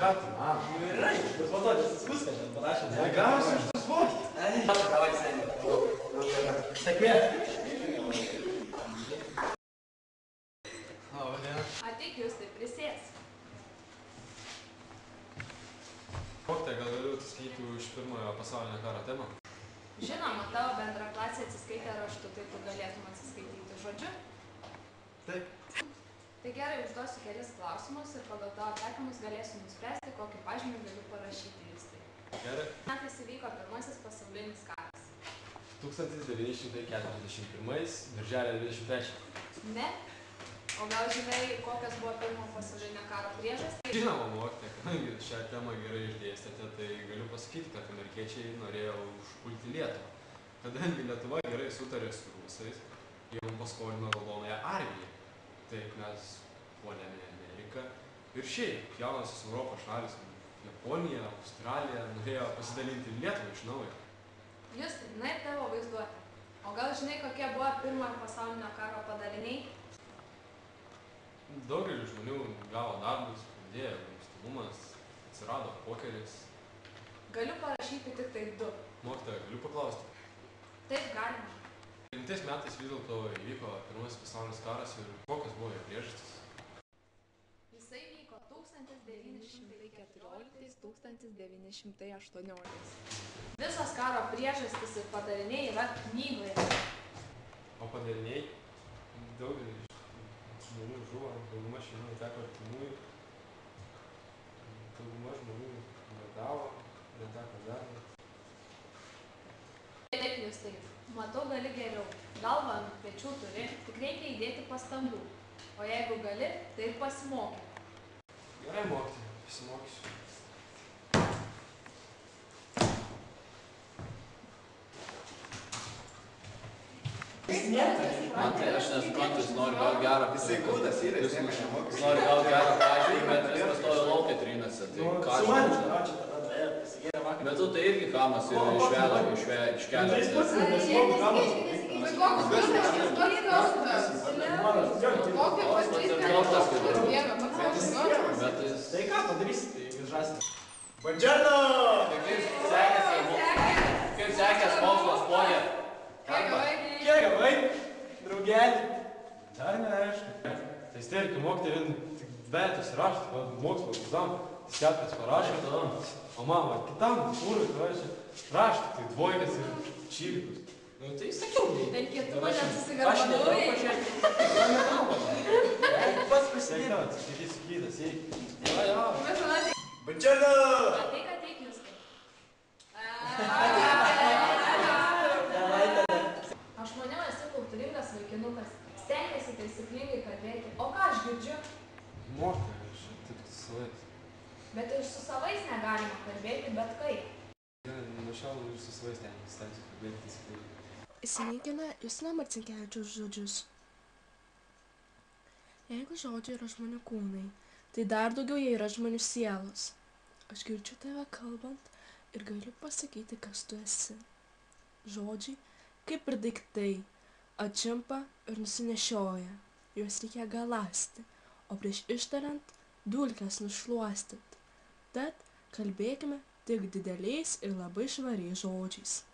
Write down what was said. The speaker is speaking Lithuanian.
ką tu, man? Gerai, bet po to viską čia parašė. Gausiu iš tos vokį. Davai, seniai. Sėkmė. Ateik jūs tai prisės. Mokytoja, gal galiu atsiskaityti už pirmojo pasaulinio karo temą? Žinoma, tavo bendraklasė atsiskaitė raštu, tai tu galėtum atsiskaityti žodžiu. Taip. Tai gerai, užduosiu kelis klausimus ir pagal tavo atsakymus galėsiu nuspręsti, kokį pažymį galiu parašyti justai. Gerai. Metais įvyko pirmasis pasaulinis karas. 1941, birželio 23. Ne? O gal žinai, kokios buvo pirmo pasaulinio karo priežastys? Žinoma, mokytoja, kadangi šią temą gerai išdėstėte, tai galiu pasakyti, kad amerikiečiai norėjo užpulti Lietuvą. Kadangi Lietuva gerai sutarė su rusais, jie mums paskolino Raudonąją armiją. Taip mes puolėme Ameriką ir šiaip jaunosios Europos šalys, Japonija, Australija, norėjo pasidalinti Lietuvą iš naujo. Justai, na ir tavo vaizduotė. O gal žinai, kokie buvo pirmojo pasaulinio karo padariniai? Daugelis žmonių gavo darbus, padėjo gimstamumas, atsirado pokeris. Galiu parašyti tik tai 2. Mokytoja, galiu paklausti? Taip, galima. Kelintais metais vis dėlto įvyko pirmasis pasaulinis karas ir kokios buvo jo priežastys? Jisai vyko 1914–1918. Visos karo priežastys ir padariniai yra knygoje. O padariniai? Daugelis žmonių žuvo, dauguma šeimų neteko artimųjų, dauguma žmonių badavo, neteko darbo. Taip, Justai, matau, gali geriau. Galvą ant pečių turi, tik reikia įdėti pastangų. O jeigu gali, tai ir pasimokyk. Gerai, mokytoja, pasimokysiu. Man tai aš nesuprantu, jis nori gal gerą... Jisai gūdas yra, jis nieko nemokys. Jis nori gal gerą pažymį, bet jis pastovi laukia trinasi. Tai ką aš nežinau. Bet tu tai irgi kamas ir iš kelio. Bet jis... Tai ką padarysi, tai vis žąsti. Buongiorno! Kaip sekės mokslas, ponė? Kiek gavai, draugelį? Dar neaišku. Tai sterkiu, mokytoja tik dvejetus raštų, mokslo egzam, 4 parašė, o mama kitam kūrui parašė raštų, tai dvojkas ir čylikus. Nu tai sakiau, Per kietumą nesusigalvodavai. Pats pasidėjau. Atsikysiu kytas, eik. Buongiorno! Ateik, Justai. Aš maniau, esi kultūringas vaikinukas. Stengiasi taisyklingai kalbėti. O ką aš girdžiu? Mokytoja, aš tik su savais. Bet ir su savais negalima kalbėti, bet kaip. Nuo šiol ir su savais stengsiu kalbėti taisyklingai. Įsiminkime Justino Marcinkevičiaus žodžius. Jeigu žodžiai yra žmonių kūnai, tai dar daugiau jie yra žmonių sielos. Aš girdžiu tave kalbant ir galiu pasakyti, kas tu esi. Žodžiai, kaip ir daiktai, atčimpa ir nusinešioja. Juos reikia galąsti, o prieš ištariant dulkes nušluostyti. Tad kalbėkime tik dideliais ir labai švariais žodžiais.